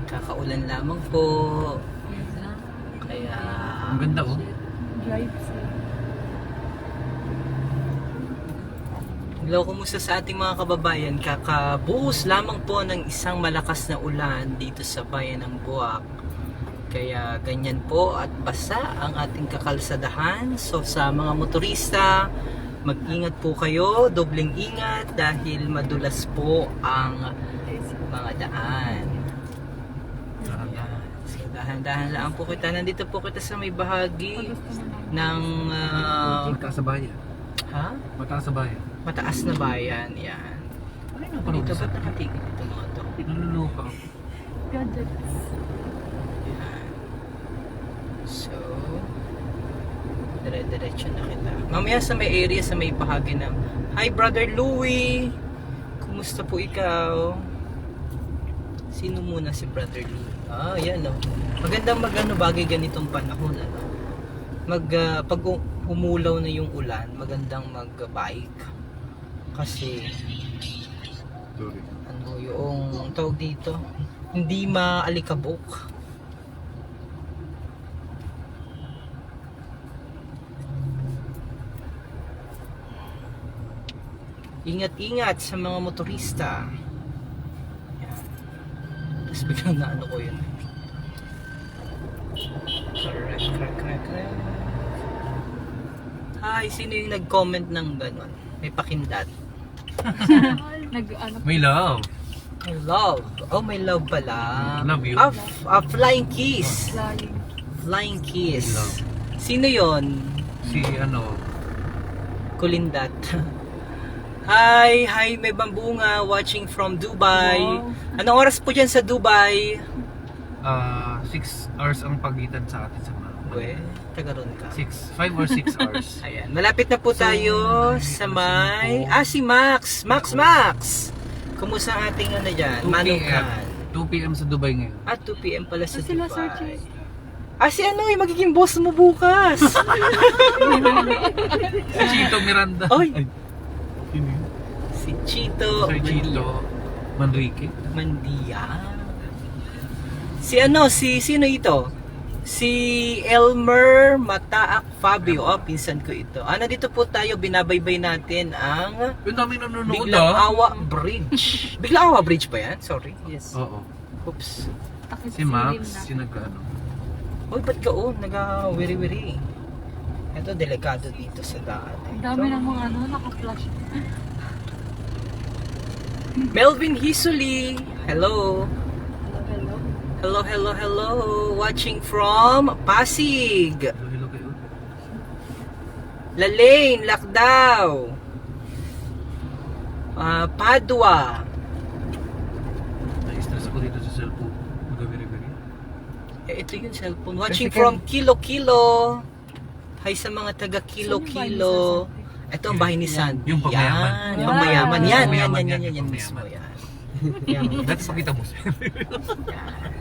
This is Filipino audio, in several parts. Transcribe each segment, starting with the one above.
Kakaulan lamang po. Kaya... Ang ganda oh. Drive safe. Hello, kumusta sa ating mga kababayan? Kakabuhos lamang po ng isang malakas na ulan dito sa bayan ng Buwak. Kaya ganyan po at basa ang ating kakalsadahan. So sa mga motorista, mag-ingat po kayo, dobleng ingat dahil madulas po ang mga daan. Ayan. So dahan-dahan lang po kita. Nandito po kita sa may bahagi ng... Mataas sa bayan. ha? Mataas sa bayan. Mataas na bayan, yan. Dito ba't nakatigil ito mga to? Nalulupa ako. Gadgets. Yan. So, dire-diretso na kita. Mamaya sa may area, sa may bahagi ng Hi Brother Louie! Kumusta po ikaw? Sino muna si Brother Louie? Ah, yan o. Magandang mag-ano bagay ganitong panahon. Ano? Pag humulaw na yung ulan, magandang mag-bike. Kasi Sorry. ano yung tawag dito, hindi maalikabok. Ingat-ingat sa mga motorista. Yan. Tapos biglang na ano ko yun. Correct. Hi, sino yung nag-comment ng ganon? May pakindat. Nag-ano May love. My love. Oh, my love pala. Love you. Flying kiss. flying. Flying kiss. My love. Sino yon? Si ano, Kulindat. Hi, may bambunga watching from Dubai. Wow. Anong oras po dyan sa Dubai? 6 hours ang pagitan sa atin sa mga. Uwe, taga ron ka. 5 or 6 hours. Ayan, malapit na po tayo sa may... si Max! Max! Kumusta ang ating ano dyan? 2 p.m. Manukan. 2 p.m. sa Dubai ngayon. 2 p.m. pala sa Sila Sir Dubai. Chase. Si ano magiging boss mo bukas? Si Chito Miranda. Oy! Sino yun? Si Chito Sir Chito Manrique. Mandia. Si sino ito? Si Elmer Mataak Fabio. Pinsan ko ito. Nandito po tayo, binabaybay natin ang Yung dami nanonood Biglang Awa Bridge. Biglang Awa Bridge ba yan? Sorry. Yes. Oo. Oops. Si Max, yung nag-ano. Uy, ba't ka nag-wiri-wiri? Ito, delikado dito sa daan. Ang dami ng mga ano, naka-flash. Melvin Hisuli. Hello. Hello. Hello. Watching from Pasig. Hello kayo. Lalaine, Lakdaw. Padua. Na-stress ako dito sa cellphone. Mag-very-very. Ito yung cellphone. Watching Kasi from Kilo. Hi sa mga taga Kilo. Ito ang bahay ni Sandy. Yung pamayaman. Yan, yung pamayaman. Yan Yung mismo. pamayaman. Yan. Dati pakita mo.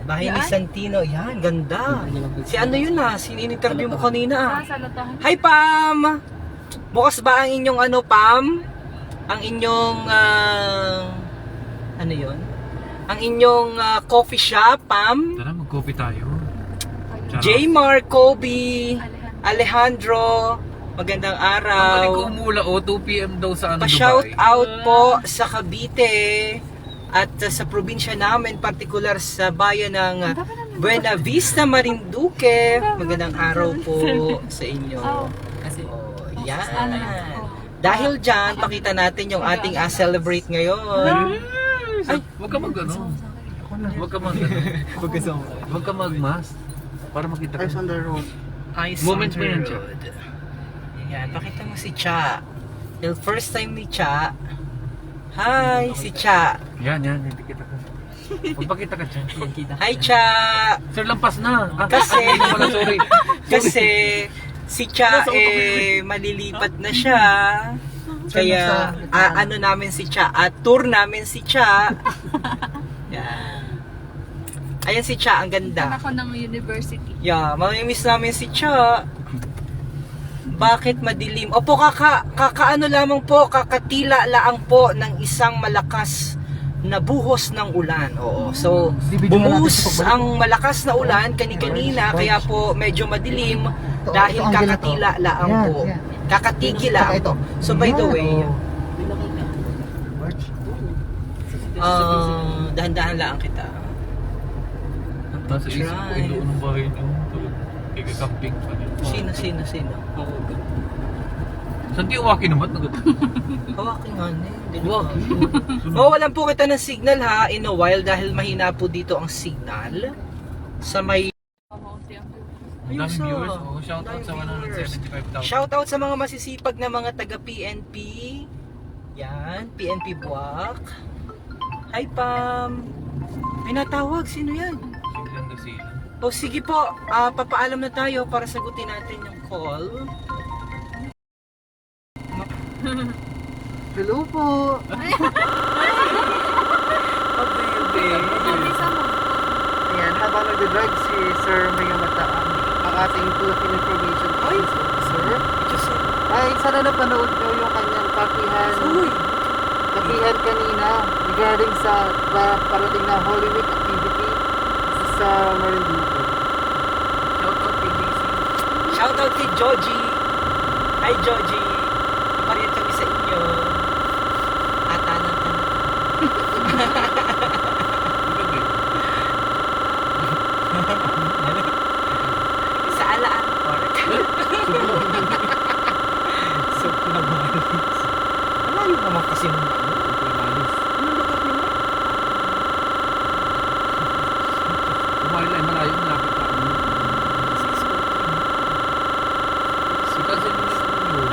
Bahay ni Santino. Yan, ganda. Si ano yun Sininterview mo kanina Sa latahan. Hi Pam! Bukas ba ang inyong Pam? Ang inyong ano yun? Ang inyong coffee shop, Pam? Tara, mag-coffee tayo. Jmar, Kobe, Alejandro, magandang Ang galing araw. ko umula 2 p.m. daw sa Pa-shout Dubai. out po sa Cavite at sa probinsya namin, partikular sa bayan ng Buena Vista, Marinduque. Magandang araw po sa inyo. Yan. Dahil dyan, pakita natin yung ating celebrate ngayon. Ay, huwag ka mag-ano. Huwag ka mag-ano. Huwag ka mag-mask. Para makita ka. Ice Moment on mo the yan, Cha. road. Yan, pakita mo si Cha. Yung first time ni Cha. Hi, si Cha. Yan. Hindi kita ka. Magpakita ka, Cha. Hi, Cha. Sir, lampas na. Kasi, Wala, sorry. kasi si Cha malilipat na siya. Kaya ano namin si Cha, tour namin si Cha. Yan. Ayan si Cha, ang ganda. Ako ng university. Yeah, mamimiss namin si Cha. Bakit madilim? Opo, kakaano lamang po, kakatila laang po ng isang malakas nabuhos ng ulan. Oo. So, bumuhos ang malakas na ulan kani-kanina, kaya po medyo madilim dahil kakatila laang po. Kakatigil lang. So, by the way, dahan-dahan lang kita. Nasa isip ko, ito anong bahay niyo? Kaya-camping pa niyo. Sino? Oo. Saan di uwaki naman? Hawakin nga na eh. Walan po kita ng signal ha, in a while, dahil mahina po dito ang signal. Sa may... Ang daming viewers. Oh, shoutout sa 175,000. Shoutout sa mga masisipag na mga taga PNP. Yan, PNP Buwak. Hi Pam. May natawag, sino yan? Siglang Gasila. O sige po, papaalam na tayo para sagutin natin yung call. Hello po. Ayan, habang nagdadrive si Sir Mayo Mataang, ang ating Philippine Information Ay! Officer, Diyos ko. ay sana napanood nyo yung kanyang kapihan Uy! kanina regarding sa parating na Holy Week activity sa Marinduque. Shoutout kay Joji. Hi Joji. Iparin kami sa inyo. Atanan ka na. Sa alaan ko. Suplamalis. Malayo naman kasi nung ano. Suplamalis. Anong lugar nyo? Kumain lang, malayo, malapit lang. Ikasin mo na yung ano yun.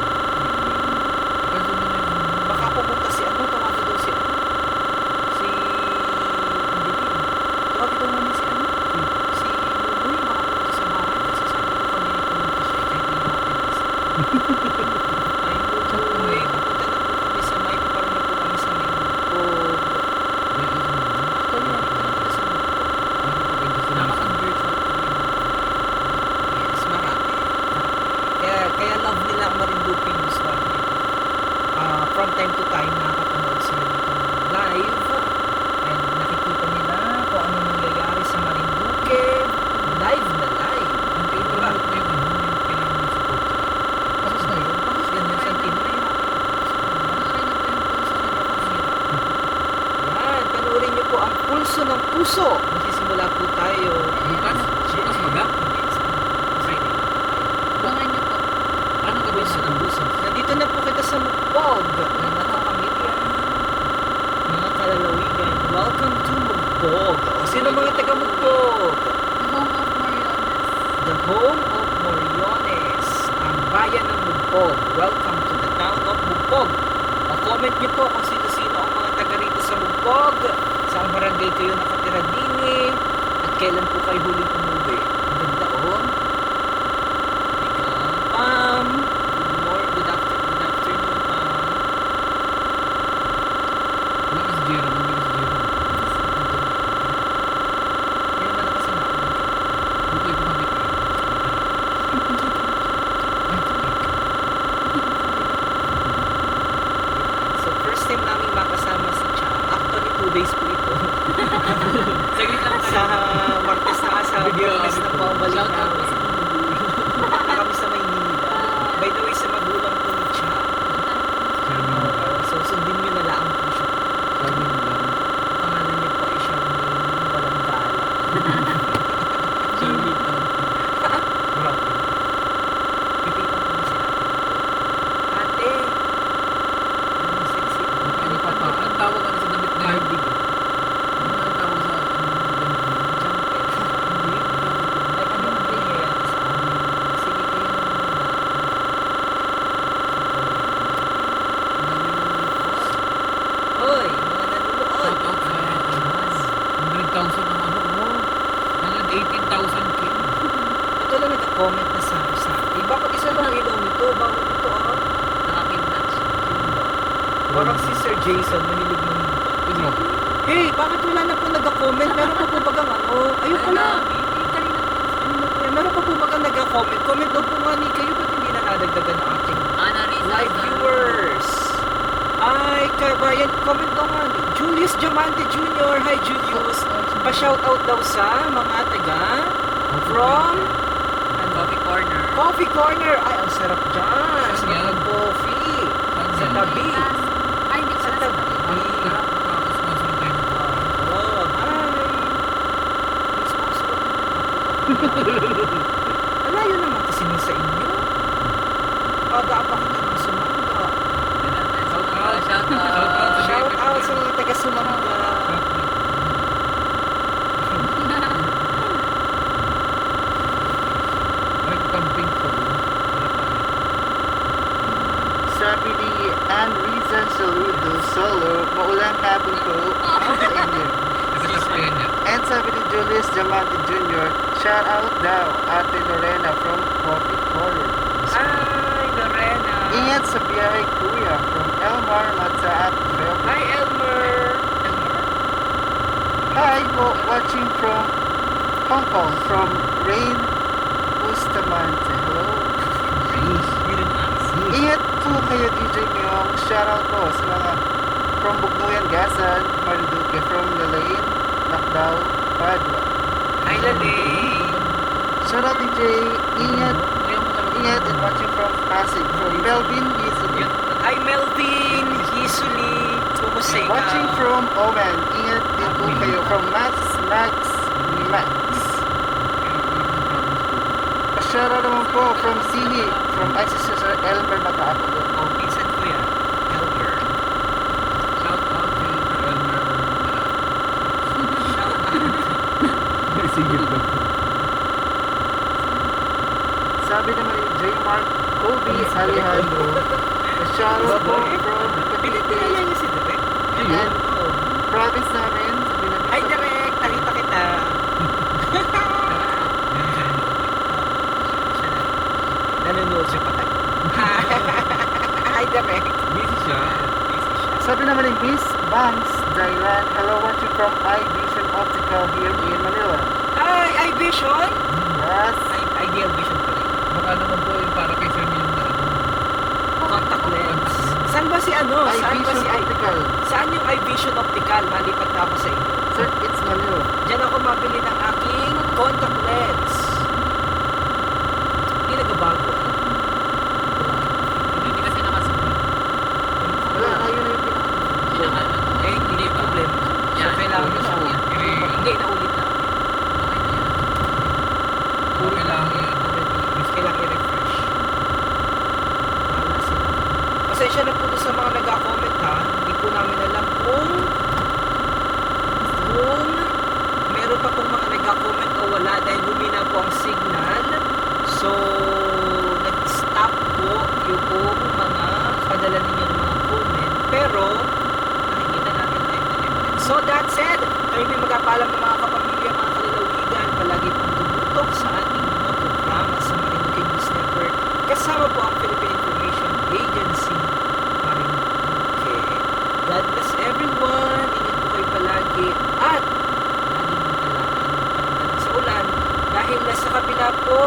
Ikasin mo na yung ano. Baka pumunta si ano, tawagin daw si ano. Si... Hindi din. Tawagin daw namin si ano. Si Lumoy, baka pumunta sa bahay kasi sabi ko kanina pumunta siya kahit hindi natin ay Lumoy, papunta na po kami sa may, parang na po kami sa may Mugpog. Actually, nakita na pala sa Mugpog. Naka-convert siya. Yes, marami. Kaya love nila ang Marinduque News One. From time to time nakakapanood sila dito ng live and nakikita nila kung ano nangyayari sa Marinduque live na live. Ang pinag-promote mo yung ano, yung kailangan mo support sa Tapos na yun, tapos ganyan sa team na yan, panoorin niyo po ang Pulso ng Puso. Magsisimula po tayo bukas. Bukas maga. Abangan niyo po. Ano ka Pulso ng Puso. Nandito na po kita sa Mugpog, mga kapamilya, mga kalalawigan. Welcome to Mugpog. O, sino mga taga Mugpog? The home of The home of Moriones. Moriones, ang bayan ng Mugpog. Welcome to the town of Mugpog. O, comment niyo po kung sino-sino ang mga taga rito sa Mugpog, saan barangay kayo nakatira din at kailan po kayo huling umuwi. Ang ganda oh. Ikaw, Pam. Good afternoon, Pam. Wala ka si Jera, nandun ka si Jera. Kaya malakas ang ako. Buti ko makita. So first time namin makasama si Cha. Actually 2 days po ito. Sa Martes na sa Biyernes na po ang balik namin. Punta kami sa Maynila. By the way, sa magulang po ni Cha. So sundin nyo na lang po siya. Sabi mo lang. Pangalan niya po ay Charmaine Walang Gala. Charmaine lang. Pipitan ko na si ate. Ate! Ang sexy. Ano pa pa? Ang tawag ano sa damit na yun? Cardigan. Ano ang tawag sa ano sa damit na yun? Jumper. Hindi. Ay, ano ang nangyayari sa amin? Sige, kayo naman muna. Ang dami ng Hoy, mga nanonood. shoutout sa 100,000 ang ano mo. 118,000 kin. Ito lang nagka-comment na sa akin. Bakit isa lang ilaw nito? Bakit ito ah? Nakakimnats. Parang si Sir Jason, mahilig ng Ito. Hey, bakit wala na po nagka-comment? Meron pa po bagang ano? Ayun pala. Kanina po. Meron pa po bagang nagka-comment? Comment daw po nga ni kayo ba't hindi na nadagdagan ang ating Na-realize live viewers? Ay, kabayan, comment daw nga. Julius Diamante Jr. Hi Julius. Pa-shoutout daw sa mga taga from Coffee corner. Coffee Corner. Ay, ang sarap dyan. Saan Sarap yan? ng coffee. Sa yan? tabi. Ay, hindi Sa pala sa tabi. tabi. Sponsor tayo nito. Oh, hi. May sponsor ako. Alayo naman kasi nun sa inyo. Pada pa kita ng Sumanda. Shout out. Shout out sa mga taga Sumanda. Ay, camping pa. Wala pa eh. Sabi ni Anriza Saludo Solo, maulang hapon po ako sa inyo. Nagkasakyan niya. And sabi ni Julius Diamante Jr., shout out daw Ate Lorena from Coffee Corner. Hi, Lorena. Ingat sa biyahe kuya from Elmar Matsaat Travel. Hi, Elmer. Hi po, watching from Hong Kong from Rain Bustamante. Hello. Ingat po kayo DJ Myong. Shoutout po sa mga from Bugnuyan, Gasan, Marinduque, from Lalain, Lakdao, Padua. Hi, Lalain. Shoutout DJ, ingat, Ayaw mo talaga. ingat and watching from Pasig, from Melvin Easily. Hi, Melvin. Hisuli. Kumusta ka? Watching from Oman, ingat din po kayo from Max. Shoutout naman po from Sini, from Exeter Elmer Mataapo. Oh, pinsan ko yan. Elmer. Shout out to Elmer Marat. Shout out. Sige pa. Sabi naman ni J. Mark Kobe Alejandro. Shoutout po from Pinitila niya si Direk. Ayun. Oo. province namin. Sabi namin Hi, sa- Direk. Nakita kita. Nanonood siya patag. Hi, Direk. Busy siya. Sabi naman ni Miss Banks Dailan, hello watching from iVision Optical here in Manila. Hi, iVision. Yes. Ideal Vision pala yun. Baka naman po yung para kay Sir Neil na ano. Contact lens. Saan ba si ano? Saan ba iVision si Optical. Saan yung iVision Optical? Malipat na ako sa inyo. Sir, it's Manila. Diyan ako mabili ng aking contact lens. Hindi nagbabago. Hindi kasi nakasuot. Wala, ayun na yung pinaka. Eh, hindi problema. So, Yan. kailangan mo siyang Okay. Hindi, naulit na. Okay na yan. Okay lang yan. Kailangan i-refresh. Wala sila. Pasensya na po doon sa mga nag-comment ha. Hindi po namin alam kung meron pa pong mga nag-comment o wala dahil humina po ang signal. So, nag-stop po yung mga padala ninyo ng mga comment. Pero, nakikita natin live na live. So, that said, kami may magpapaalam ng mga kapamilya, mga kalalawigan, palagi pong tumutok sa ating mga programa sa Marinduque News Network. Kasama po ang Philippine Information Agency, Marinduque. God bless everyone. Ingat po kayo palagi. At, lagi mong kailangan ng pananggalang sa ulan dahil nasa kabila po